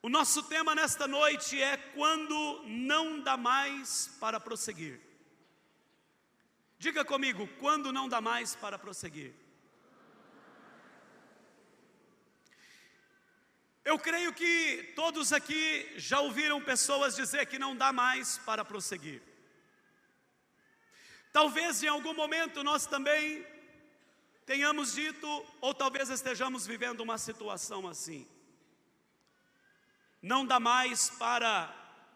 O nosso tema nesta noite é quando não dá mais para prosseguir. Diga comigo, quando não dá mais para prosseguir. Eu creio que todos aqui já ouviram pessoas dizer que não dá mais para prosseguir. Talvez em algum momento nós também tenhamos dito, ou talvez estejamos vivendo uma situação assim. Não dá mais para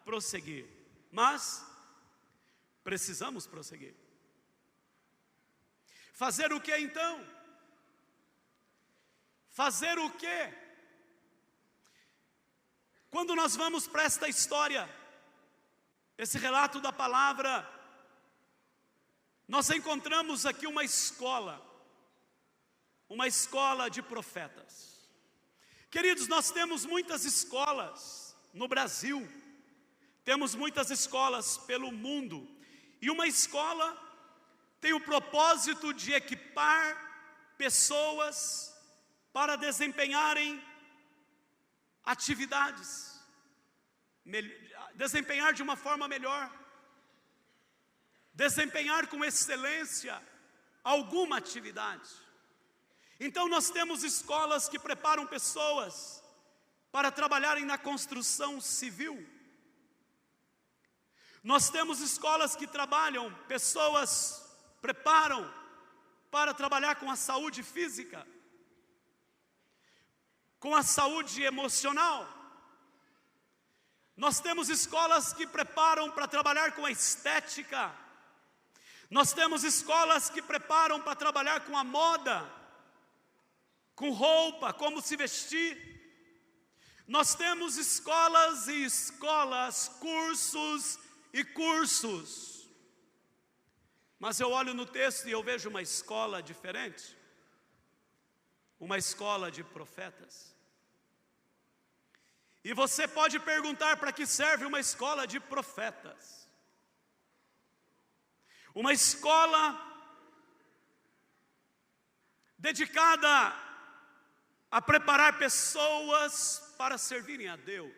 prosseguir, mas precisamos prosseguir. Fazer o que então? Fazer o que? Quando nós vamos para esta história, esse relato da palavra, nós encontramos aqui uma escola de profetas. Queridos, nós temos muitas escolas no Brasil, temos muitas escolas pelo mundo, e uma escola tem o propósito de equipar pessoas para desempenharem atividades, desempenhar de uma forma melhor, desempenhar com excelência alguma atividade. Então nós temos escolas que preparam pessoas para trabalharem na construção civil. Nós temos escolas que preparam para trabalhar com a saúde física, com a saúde emocional. Nós temos escolas que preparam para trabalhar com a estética. Nós temos escolas que preparam para trabalhar com a moda, com roupa, como se vestir. Nós temos escolas e escolas, cursos e cursos. Mas eu olho no texto e eu vejo uma escola diferente, uma escola de profetas. E você pode perguntar para que serve uma escola de profetas. Uma escola dedicada a preparar pessoas para servirem a Deus.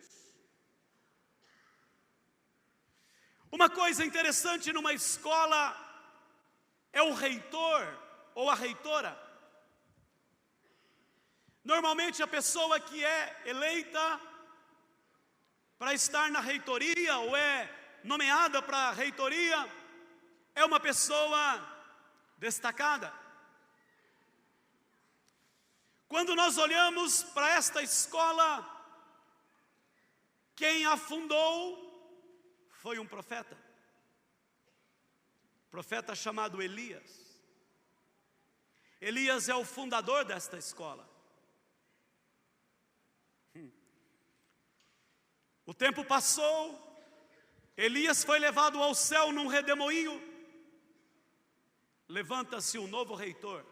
Uma coisa interessante numa escola é o reitor ou a reitora. Normalmente a pessoa que é eleita para estar na reitoria ou é nomeada para a reitoria é uma pessoa destacada. Quando nós olhamos para esta escola, quem a fundou foi um profeta. Profeta chamado Elias. Elias é o fundador desta escola. O tempo passou, Elias foi levado ao céu num redemoinho. Levanta-se um novo reitor,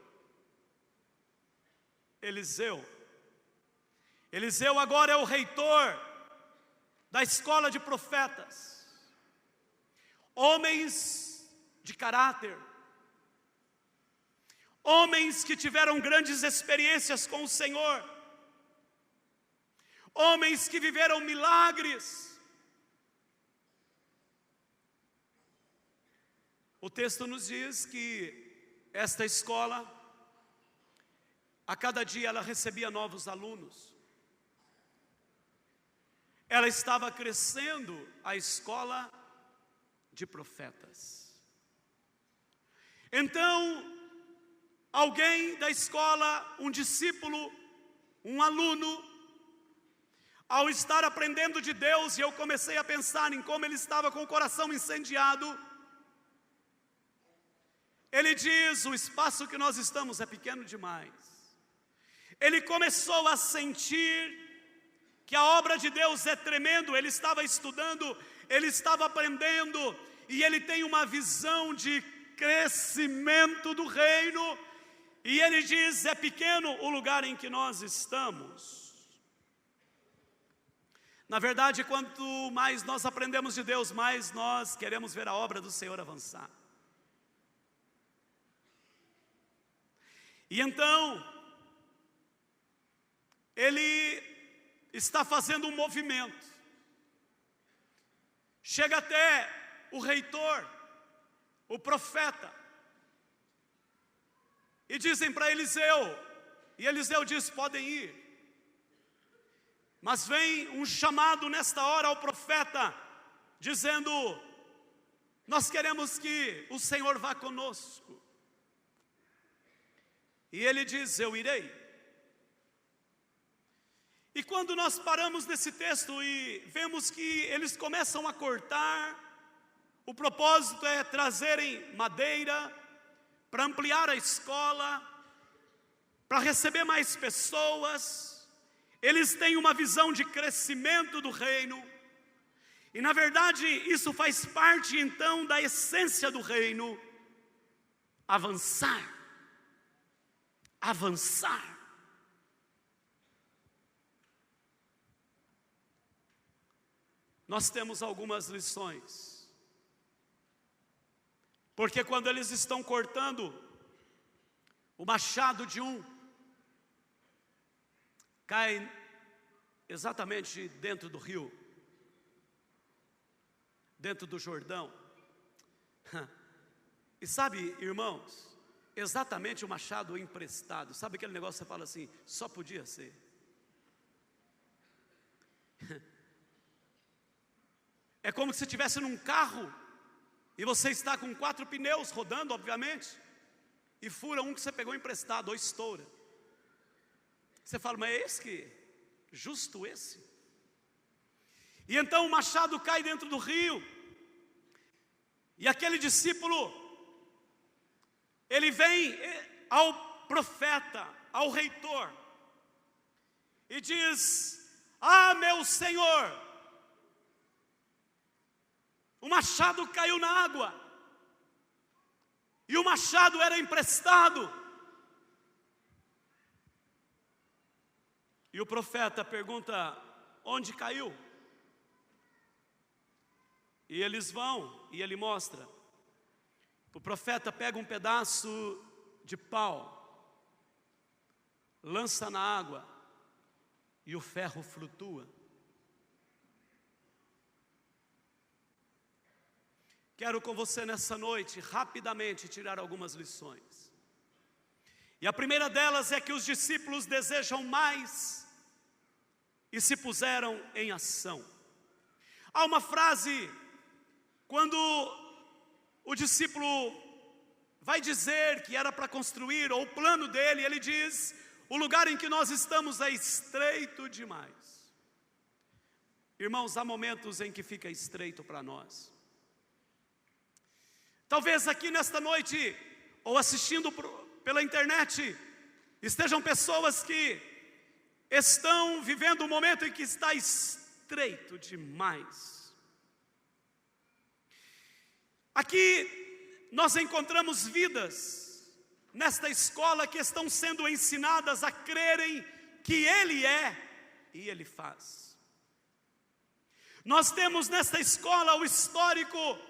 Eliseu. Eliseu agora é o reitor da escola de profetas. Homens de caráter, homens que tiveram grandes experiências com o Senhor, homens que viveram milagres. O texto nos diz que esta escola, a cada dia ela recebia novos alunos. Ela estava crescendo, a escola de profetas. Então, alguém da escola, um discípulo, um aluno, ao estar aprendendo de Deus, e eu comecei a pensar em como ele estava com o coração incendiado, ele diz: o espaço que nós estamos é pequeno demais. Ele começou a sentir que a obra de Deus é tremendo. Ele estava estudando, ele estava aprendendo, e ele tem uma visão de crescimento do reino, e ele diz: é pequeno o lugar em que nós estamos. Na verdade, quanto mais nós aprendemos de Deus, mais nós queremos ver a obra do Senhor avançar. E então, ele está fazendo um movimento. Chega até o reitor, o profeta, e dizem para Eliseu, e Eliseu diz: podem ir. Mas vem um chamado nesta hora ao profeta, dizendo: nós queremos que o Senhor vá conosco. E ele diz: eu irei. E quando nós paramos nesse texto e vemos que eles começam a cortar, o propósito é trazerem madeira para ampliar a escola, para receber mais pessoas. Eles têm uma visão de crescimento do reino. E na verdade isso faz parte então da essência do reino: avançar. Avançar. Nós temos algumas lições. Porque quando eles estão cortando, o machado de um cai exatamente dentro do rio, dentro do Jordão. E sabe, irmãos, exatamente o machado emprestado. Sabe aquele negócio que você fala assim: só podia ser. É como se estivesse num carro e você está com 4 pneus rodando, obviamente, e fura um que você pegou emprestado ou estoura. Você fala: mas é esse que? Justo esse? E então o machado cai dentro do rio. E aquele discípulo, ele vem ao profeta, ao reitor, e diz: ah, meu Senhor, o machado caiu na água, e o machado era emprestado. E o profeta pergunta: onde caiu? E eles vão, e ele mostra. O profeta pega um pedaço de pau, lança na água, e o ferro flutua. Quero com você nessa noite, rapidamente, tirar algumas lições. E a primeira delas é que os discípulos desejam mais e se puseram em ação. Há uma frase, quando o discípulo vai dizer que era para construir, ou o plano dele, ele diz: o lugar em que nós estamos é estreito demais. Irmãos, há momentos em que fica estreito para nós. Talvez aqui nesta noite, ou assistindo pela internet, estejam pessoas que estão vivendo um momento em que está estreito demais. Aqui nós encontramos vidas nesta escola que estão sendo ensinadas a crerem que Ele é e Ele faz. Nós temos nesta escola o histórico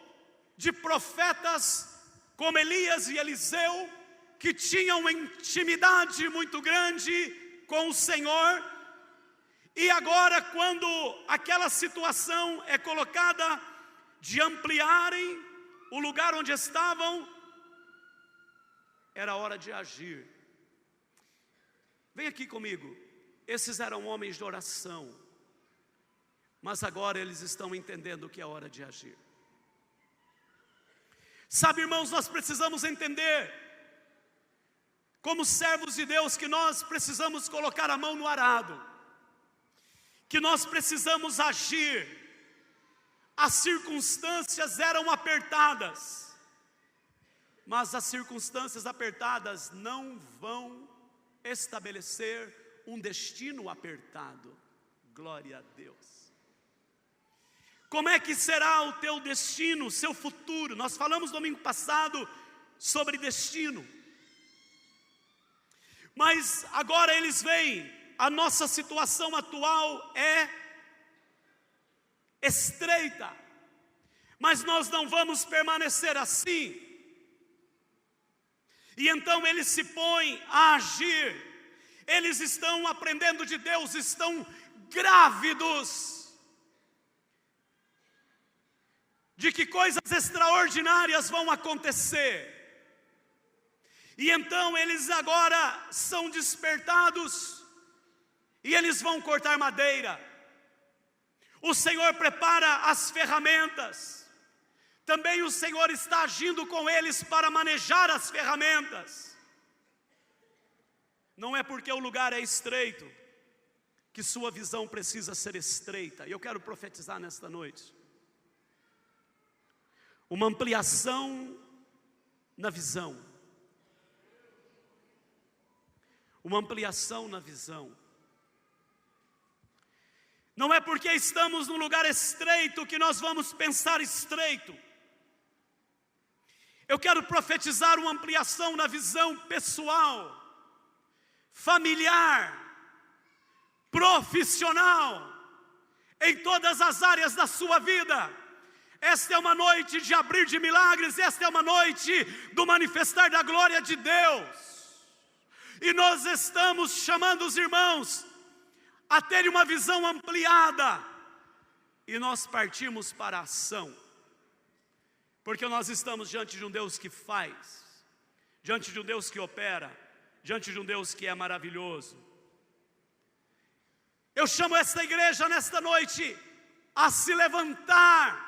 de profetas como Elias e Eliseu, que tinham uma intimidade muito grande com o Senhor, e agora quando aquela situação é colocada de ampliarem o lugar onde estavam, era hora de agir. Vem aqui comigo. Esses eram homens de oração, mas agora eles estão entendendo que é hora de agir. Sabe, irmãos, nós precisamos entender, como servos de Deus, que nós precisamos colocar a mão no arado, que nós precisamos agir. As circunstâncias eram apertadas, mas as circunstâncias apertadas não vão estabelecer um destino apertado. Glória a Deus. Como é que será o teu destino, o seu futuro? Nós falamos domingo passado sobre destino. Mas agora eles veem, a nossa situação atual é estreita. Mas nós não vamos permanecer assim. E então eles se põem a agir. Eles estão aprendendo de Deus, estão grávidos de que coisas extraordinárias vão acontecer. E então eles agora são despertados e eles vão cortar madeira. O Senhor prepara as ferramentas. Também o Senhor está agindo com eles para manejar as ferramentas. Não é porque o lugar é estreito que sua visão precisa ser estreita. E eu quero profetizar nesta noite uma ampliação na visão. Uma ampliação na visão. Não é porque estamos num lugar estreito que nós vamos pensar estreito. Eu quero profetizar uma ampliação na visão pessoal, familiar, profissional, em todas as áreas da sua vida. Esta é uma noite de abrir de milagres, esta é uma noite do manifestar da glória de Deus. E nós estamos chamando os irmãos a terem uma visão ampliada. E nós partimos para a ação. Porque nós estamos diante de um Deus que faz, diante de um Deus que opera, diante de um Deus que é maravilhoso. Eu chamo esta igreja nesta noite a se levantar,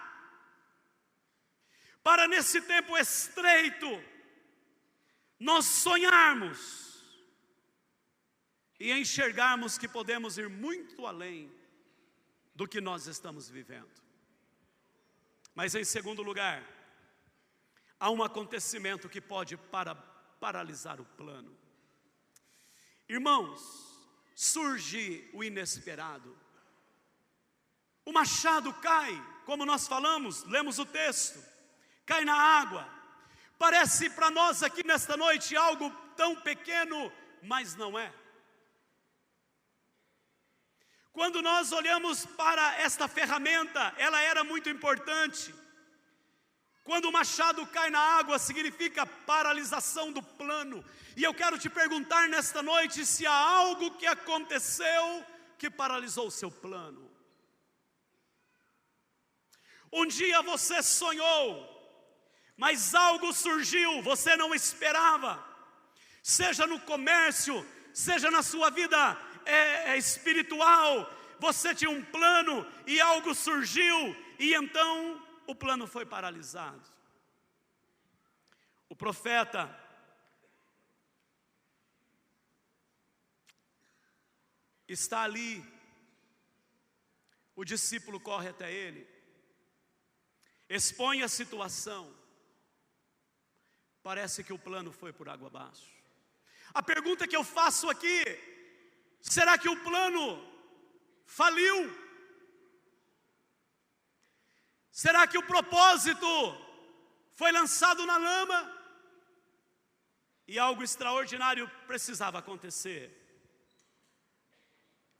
para nesse tempo estreito, nós sonharmos, e enxergarmos que podemos ir muito além do que nós estamos vivendo. Mas em segundo lugar, há um acontecimento que pode paralisar o plano. Irmãos, surge o inesperado. O machado cai, como nós falamos, lemos o texto, cai na água. Parece para nós aqui nesta noite algo tão pequeno, mas não é. Quando nós olhamos para esta ferramenta, ela era muito importante. Quando o machado cai na água, significa paralisação do plano. E eu quero te perguntar nesta noite se há algo que aconteceu que paralisou o seu plano. Um dia você sonhou, mas algo surgiu, você não esperava. Seja no comércio, seja na sua vida espiritual, você tinha um plano e algo surgiu, e então o plano foi paralisado. O profeta está ali, o discípulo corre até ele, expõe a situação, parece que o plano foi por água abaixo. A pergunta que eu faço aqui: será que o plano faliu? Será que o propósito foi lançado na lama? E algo extraordinário precisava acontecer.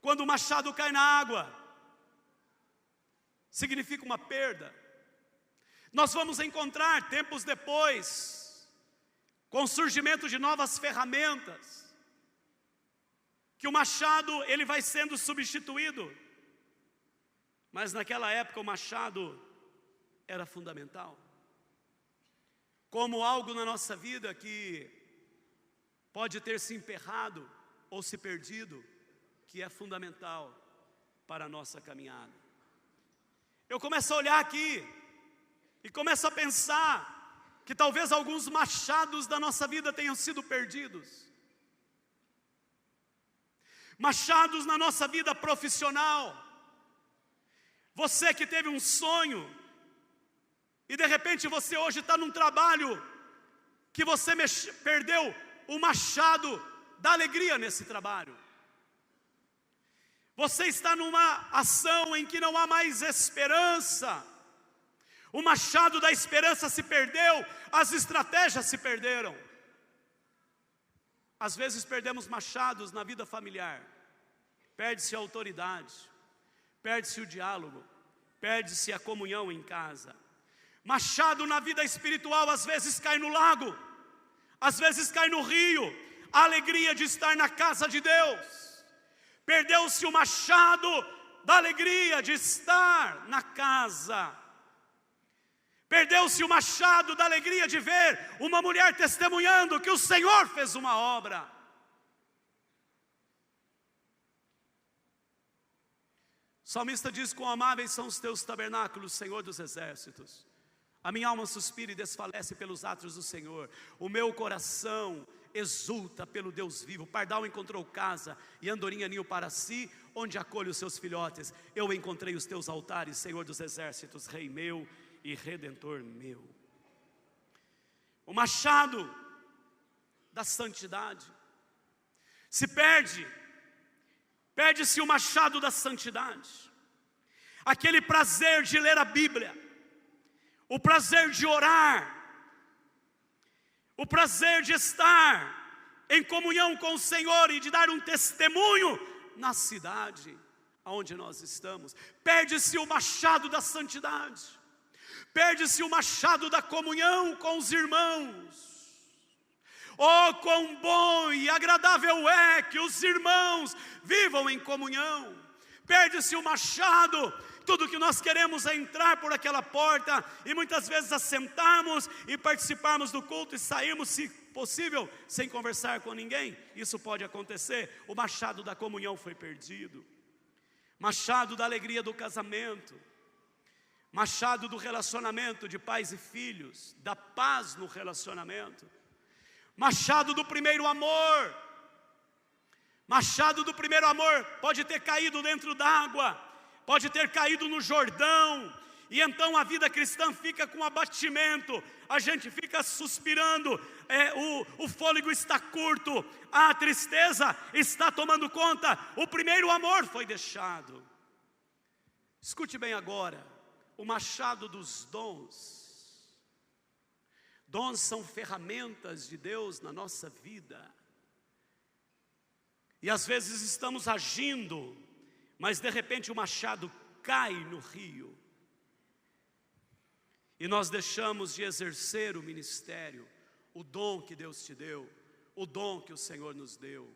Quando o machado cai na água, significa uma perda. Nós vamos encontrar tempos depois, com o surgimento de novas ferramentas, que o machado ele vai sendo substituído. Mas naquela época o machado era fundamental. Como algo na nossa vida que pode ter se emperrado ou se perdido, que é fundamental para a nossa caminhada. Eu começo a olhar aqui e começo a pensar que talvez alguns machados da nossa vida tenham sido perdidos. Machados na nossa vida profissional. Você que teve um sonho e de repente você hoje está num trabalho que você perdeu o machado da alegria nesse trabalho. Você está numa ação em que não há mais esperança. O machado da esperança se perdeu, as estratégias se perderam. Às vezes perdemos machados na vida familiar. Perde-se a autoridade, perde-se o diálogo, perde-se a comunhão em casa. Machado na vida espiritual às vezes cai no lago, às vezes cai no rio, a alegria de estar na casa de Deus. Perdeu-se o machado da alegria de estar na casa. Perdeu-se o machado da alegria de ver uma mulher testemunhando que o Senhor fez uma obra. O salmista diz: quão amáveis são os teus tabernáculos, Senhor dos exércitos. A minha alma suspira e desfalece pelos atos do Senhor. O meu coração exulta pelo Deus vivo. Pardal encontrou casa e andorinha ninho para si, onde acolhe os seus filhotes. Eu encontrei os teus altares, Senhor dos exércitos, Rei meu e Redentor meu. O machado da santidade se perde. Perde-se o machado da santidade. Aquele prazer de ler a Bíblia, o prazer de orar, o prazer de estar em comunhão com o Senhor e de dar um testemunho na cidade onde nós estamos. Perde-se o machado da santidade, perde-se o machado da comunhão com os irmãos. Oh, quão bom e agradável é que os irmãos vivam em comunhão. Perde-se o machado. Tudo que nós queremos é entrar por aquela porta e muitas vezes assentarmos e participarmos do culto e sairmos, se possível, sem conversar com ninguém. Isso pode acontecer. O machado da comunhão foi perdido. Machado da alegria do casamento. Machado do relacionamento de pais e filhos, da paz no relacionamento. Machado do primeiro amor. Machado do primeiro amor pode ter caído dentro d'água, pode ter caído no Jordão, e então a vida cristã fica com abatimento, a gente fica suspirando, o fôlego está curto, a tristeza está tomando conta, o primeiro amor foi deixado. Escute bem agora, o machado dos dons. Dons são ferramentas de Deus na nossa vida. E às vezes estamos agindo, mas de repente o machado cai no rio. E nós deixamos de exercer o ministério, o dom que Deus te deu, o dom que o Senhor nos deu.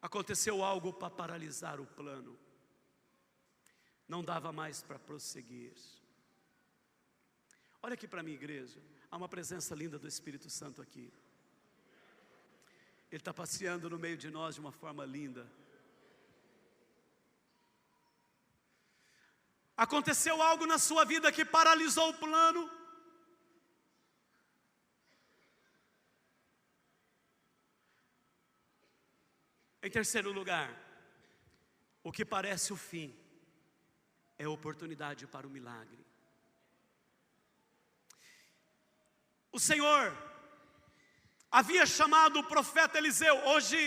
Aconteceu algo para paralisar o plano. Não dava mais para prosseguir. Olha aqui para mim, igreja. Há uma presença linda do Espírito Santo aqui. Ele está passeando no meio de nós de uma forma linda. Aconteceu algo na sua vida que paralisou o plano. Em terceiro lugar, o que parece o fim é oportunidade para o milagre. O Senhor havia chamado o profeta Eliseu. Hoje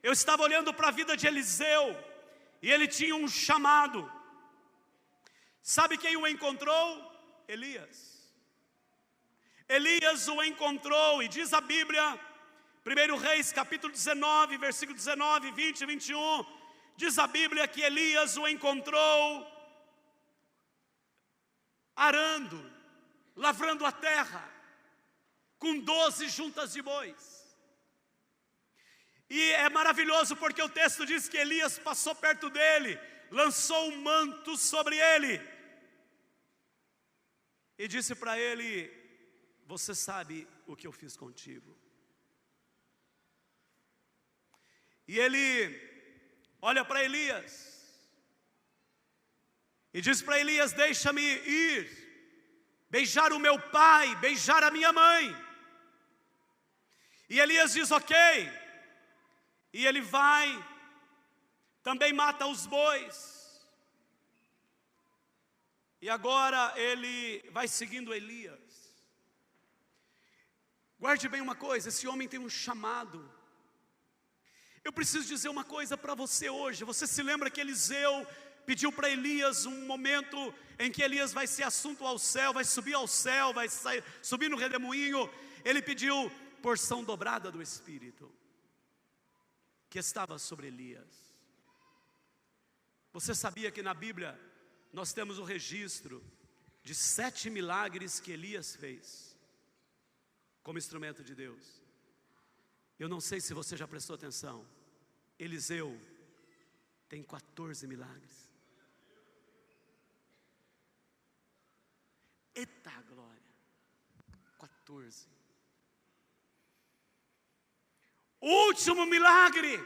eu estava olhando para a vida de Eliseu e ele tinha um chamado. Sabe quem o encontrou? Elias. Elias o encontrou e diz a Bíblia, 1 Reis capítulo 19, versículo 19, 20 e 21, diz a Bíblia que Elias o encontrou arando, lavrando a terra, com 12 juntas de bois. E é maravilhoso porque o texto diz que Elias passou perto dele, lançou um manto sobre ele e disse para ele: você sabe o que eu fiz contigo. E ele olha para Elias e diz para Elias: deixa-me ir, beijar o meu pai, beijar a minha mãe. E Elias diz: ok. E ele vai, também mata os bois. E agora ele vai seguindo Elias. Guarde bem uma coisa, esse homem tem um chamado. Eu preciso dizer uma coisa para você hoje. Você se lembra que Eliseu pediu para Elias um momento em que Elias vai ser assunto ao céu, vai subir ao céu, vai subir no redemoinho. Ele pediu porção dobrada do Espírito que estava sobre Elias. Você sabia que na Bíblia nós temos o registro de 7 milagres que Elias fez? como instrumento de Deus. Eu não sei se você já prestou atenção, Eliseu tem 14 milagres. Eita glória, 14. O último milagre,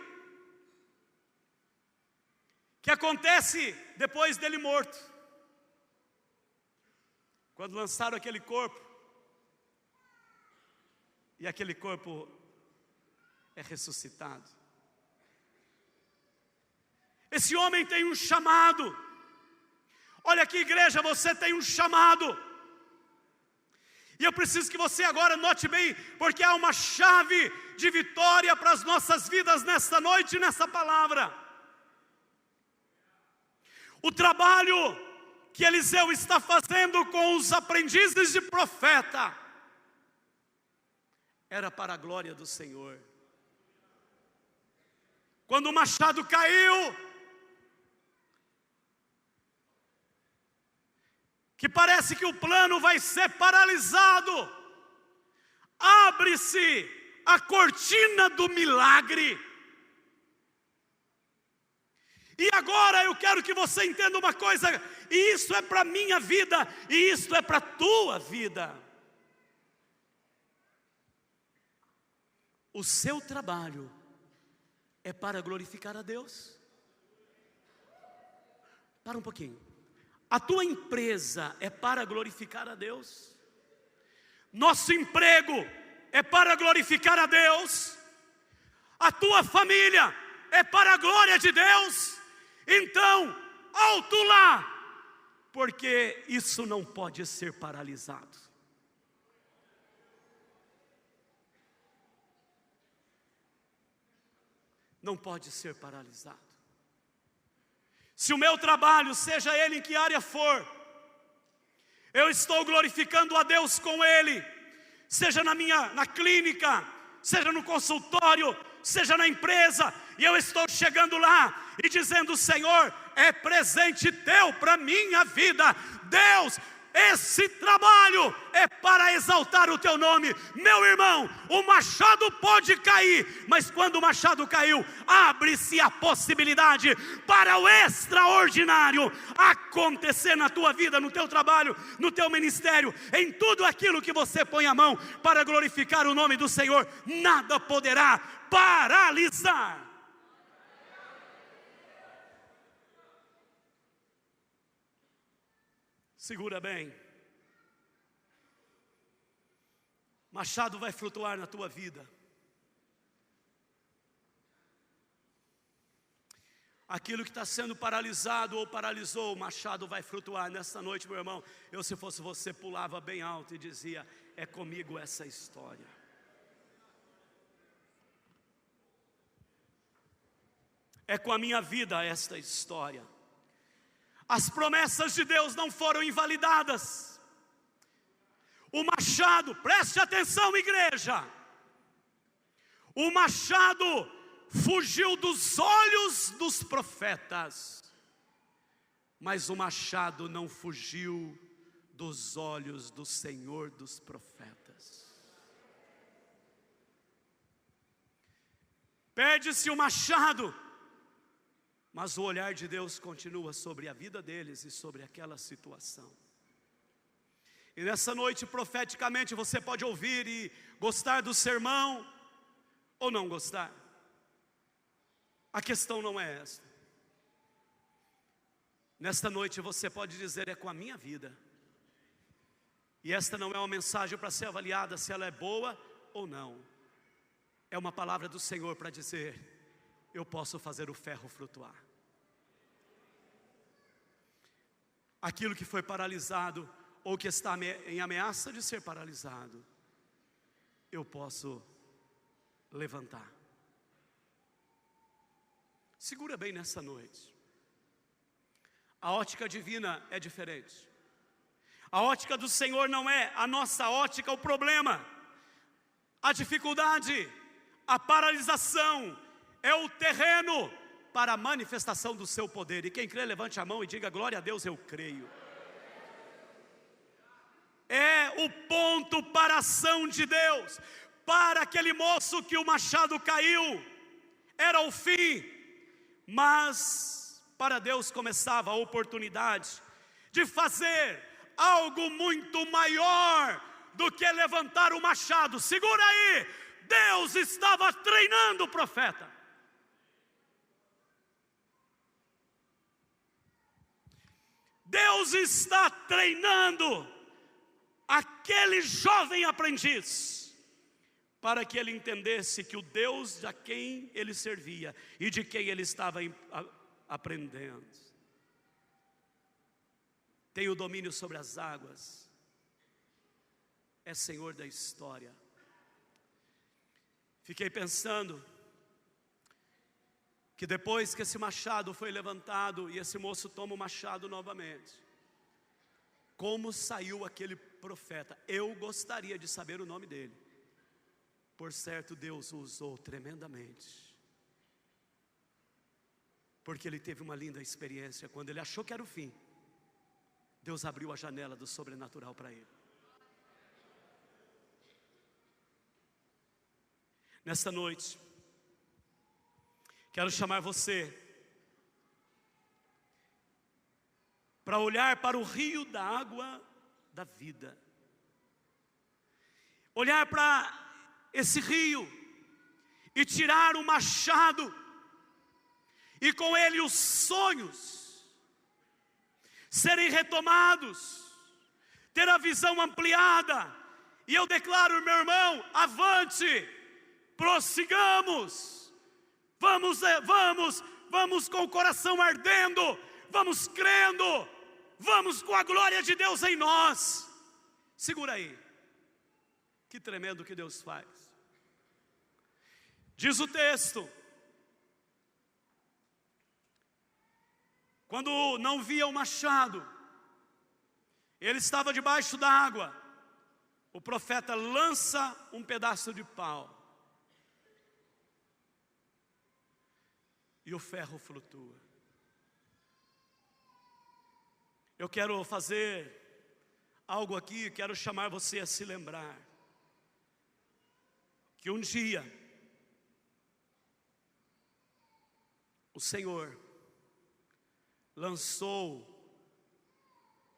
que acontece depois dele morto, quando lançaram aquele corpo, e aquele corpo é ressuscitado. Esse homem tem um chamado. Olha aqui, igreja, você tem um chamado. E eu preciso que você agora note bem, porque há uma chave de vitória para as nossas vidas nesta noite, nessa palavra. O trabalho que Eliseu está fazendo com os aprendizes de profeta era para a glória do Senhor. Quando o machado caiu, que parece que o plano vai ser paralisado, abre-se a cortina do milagre. E agora eu quero que você entenda uma coisa, e isso é para a minha vida, e isso é para a tua vida. O seu trabalho é para glorificar a Deus. Para um pouquinho. A tua empresa é para glorificar a Deus. Nosso emprego é para glorificar a Deus. A tua família é para a glória de Deus. Então, alto lá, porque isso não pode ser paralisado. Não pode ser paralisado. Se o meu trabalho, seja ele em que área for, eu estou glorificando a Deus com ele, seja na clínica, seja no consultório, seja na empresa, e eu estou chegando lá e dizendo: Senhor, é presente teu para a minha vida. Deus, esse trabalho é para exaltar o teu nome. Meu irmão, o machado pode cair, mas quando o machado caiu, abre-se a possibilidade para o extraordinário acontecer na tua vida, no teu trabalho, no teu ministério, em tudo aquilo que você põe a mão para glorificar o nome do Senhor. Nada poderá paralisar. Segura bem. Machado vai flutuar na tua vida. Aquilo que está sendo paralisado ou paralisou, o machado vai flutuar nessa noite, meu irmão. Eu, se fosse você, pulava bem alto e dizia: é comigo essa história. É com a minha vida esta história. As promessas de Deus não foram invalidadas. O machado, preste atenção, igreja. O machado fugiu dos olhos dos profetas, mas o machado não fugiu dos olhos do Senhor dos profetas. Perde-se o machado, mas o olhar de Deus continua sobre a vida deles e sobre aquela situação. E nessa noite, profeticamente, você pode ouvir e gostar do sermão ou não gostar. A questão não é essa. Nesta noite você pode dizer: é com a minha vida. E esta não é uma mensagem para ser avaliada se ela é boa ou não. É uma palavra do Senhor para dizer: eu posso fazer o ferro flutuar. Aquilo que foi paralisado ou que está em ameaça de ser paralisado, eu posso levantar. Segura bem nessa noite. A ótica divina é diferente. A ótica do Senhor não é a nossa ótica, o problema. A dificuldade, a paralisação é o terreno para a manifestação do seu poder. E quem crê, levante a mão e diga: glória a Deus, eu creio. é o ponto para a ação de Deus. Para aquele moço que o machado caiu, era o fim, mas para Deus começava a oportunidade de fazer algo muito maior do que levantar o machado. Segura aí, Deus estava treinando o profeta. Deus está treinando aquele jovem aprendiz, para que ele entendesse que o Deus a quem ele servia e de quem ele estava aprendendo tem o domínio sobre as águas, é Senhor da história. Fiquei pensando que depois que esse machado foi levantado e esse moço toma o machado novamente, como saiu aquele profeta? Eu gostaria de saber o nome dele. Por certo, Deus o usou tremendamente, porque ele teve uma linda experiência. Quando ele achou que era o fim, Deus abriu a janela do sobrenatural para ele. Nesta noite, quero chamar você para olhar para o rio da água da vida. Olhar para esse rio e tirar o machado, e com ele os sonhos serem retomados, ter a visão ampliada. E eu declaro, meu irmão, avante, prossigamos, vamos com o coração ardendo, vamos crendo, vamos com a glória de Deus em nós. Segura aí, que tremendo que Deus faz. Diz o texto, quando não via o machado, ele estava debaixo da água, o profeta lança um pedaço de pau, e o ferro flutua. Eu quero fazer algo aqui, quero chamar você a se lembrar que um dia o Senhor lançou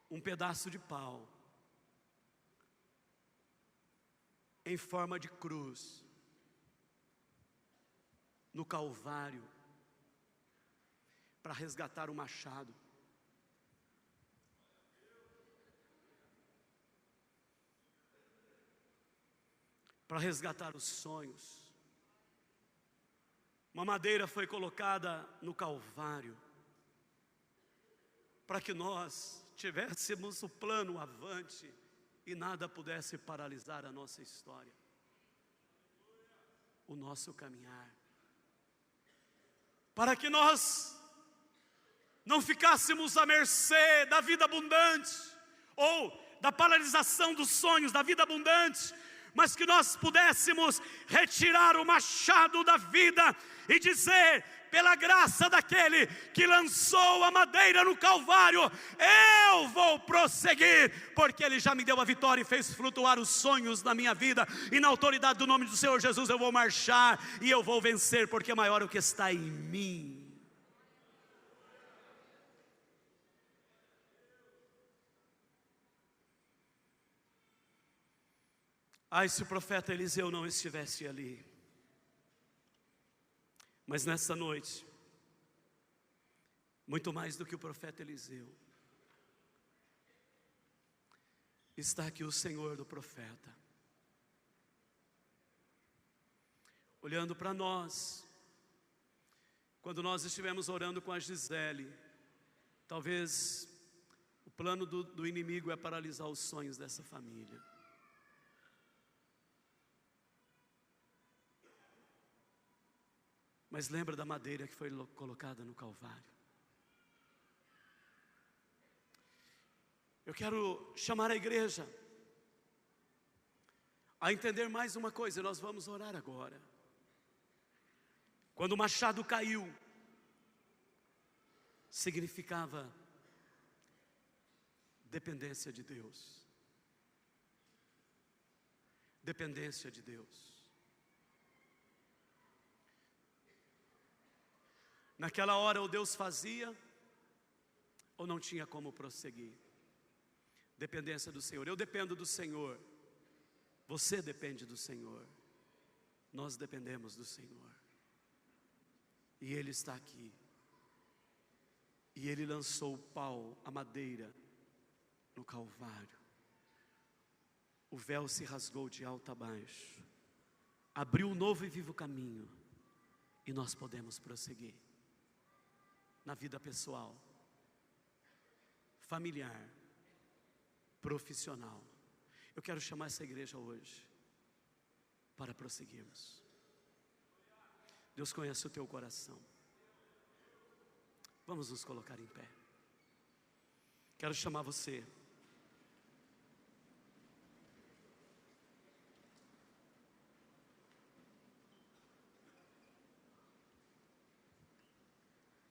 um pedaço de pau em forma de cruz no Calvário para resgatar o machado. Para resgatar os sonhos. Uma madeira foi colocada no Calvário para que nós tivéssemos o plano avante e nada pudesse paralisar a nossa história, o nosso caminhar, para que nós não ficássemos à mercê da vida abundante, ou da paralisação dos sonhos da vida abundante, mas que nós pudéssemos retirar o machado da vida e dizer, pela graça daquele que lançou a madeira no Calvário, eu vou prosseguir, porque Ele já me deu a vitória e fez flutuar os sonhos na minha vida, e na autoridade do nome do Senhor Jesus eu vou marchar, e eu vou vencer, porque é maior o que está em mim. Ai, se o profeta Eliseu não estivesse ali. Mas nessa noite, muito mais do que o profeta Eliseu, está aqui o Senhor do profeta, olhando para nós. Quando nós estivemos orando com a Gisele, talvez o plano do inimigo é paralisar os sonhos dessa família. Mas lembra da madeira que foi colocada no Calvário. Eu quero chamar a igreja a entender mais uma coisa, e nós vamos orar agora. Quando o machado caiu, significava dependência de Deus. dependência de Deus. Naquela hora, ou Deus fazia, ou não tinha como prosseguir. Dependência do Senhor. Eu dependo do Senhor. Você depende do Senhor. Nós dependemos do Senhor. E Ele está aqui. E Ele lançou o pau, a madeira, no Calvário. O véu se rasgou de alto a baixo. Abriu um novo e vivo caminho. E nós podemos prosseguir. Na vida pessoal, familiar, profissional. Eu quero chamar essa igreja hoje para prosseguirmos. Deus conhece o teu coração. Vamos nos colocar em pé. Quero chamar você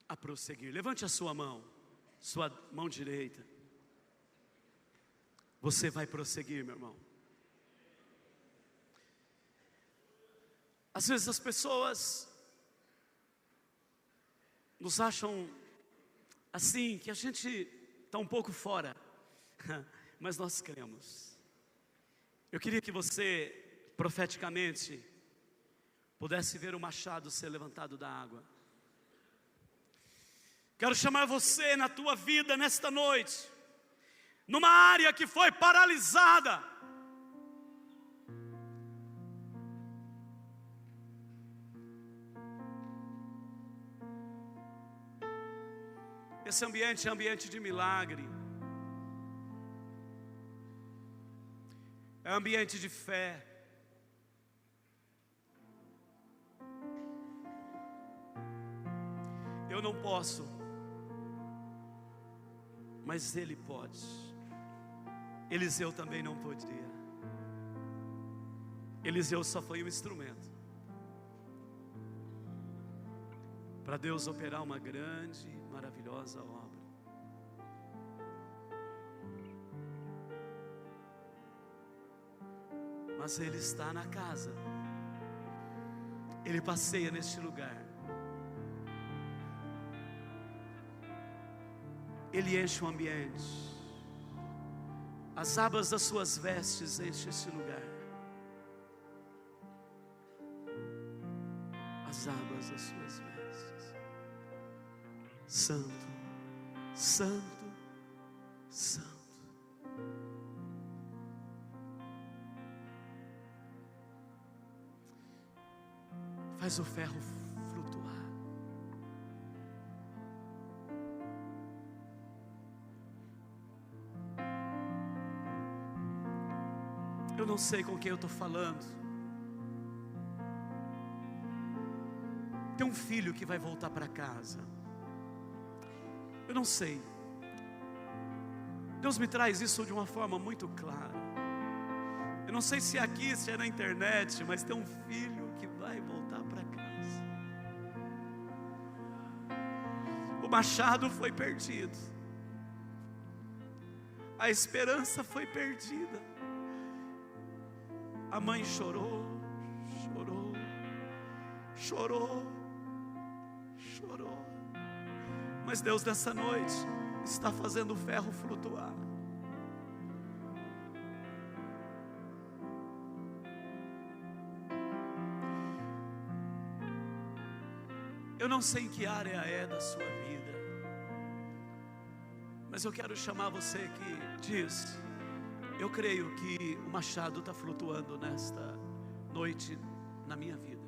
a prosseguir. Levante a sua mão direita. Você vai prosseguir, meu irmão. Às vezes as pessoas nos acham assim, que a gente está um pouco fora, mas nós cremos. Eu queria que você, profeticamente, pudesse ver o machado ser levantado da água. Quero chamar você na tua vida nesta noite, numa área que foi paralisada. Esse ambiente é ambiente de milagre. É ambiente de fé. Eu não posso, mas Ele pode. Eliseu também não podia. Eliseu só foi um instrumento para Deus operar uma grande, maravilhosa obra. Mas Ele está na casa. Ele passeia neste lugar. Ele enche o ambiente. As abas das suas vestes enchem esse lugar. As abas das suas vestes. Santo, Santo, Santo. Faz o ferro flutuar. Eu não sei com quem eu estou falando. Tem um filho que vai voltar para casa. Eu não sei. Deus me traz isso de uma forma muito clara. Eu não sei se é aqui, se é na internet, mas tem um filho que vai voltar para casa. O machado foi perdido. A esperança foi perdida. A mãe chorou, chorou, chorou, chorou. Mas Deus nessa noite está fazendo o ferro flutuar. Eu não sei em que área é da sua vida, mas eu quero chamar você que diz: eu creio que o machado está flutuando nesta noite na minha vida.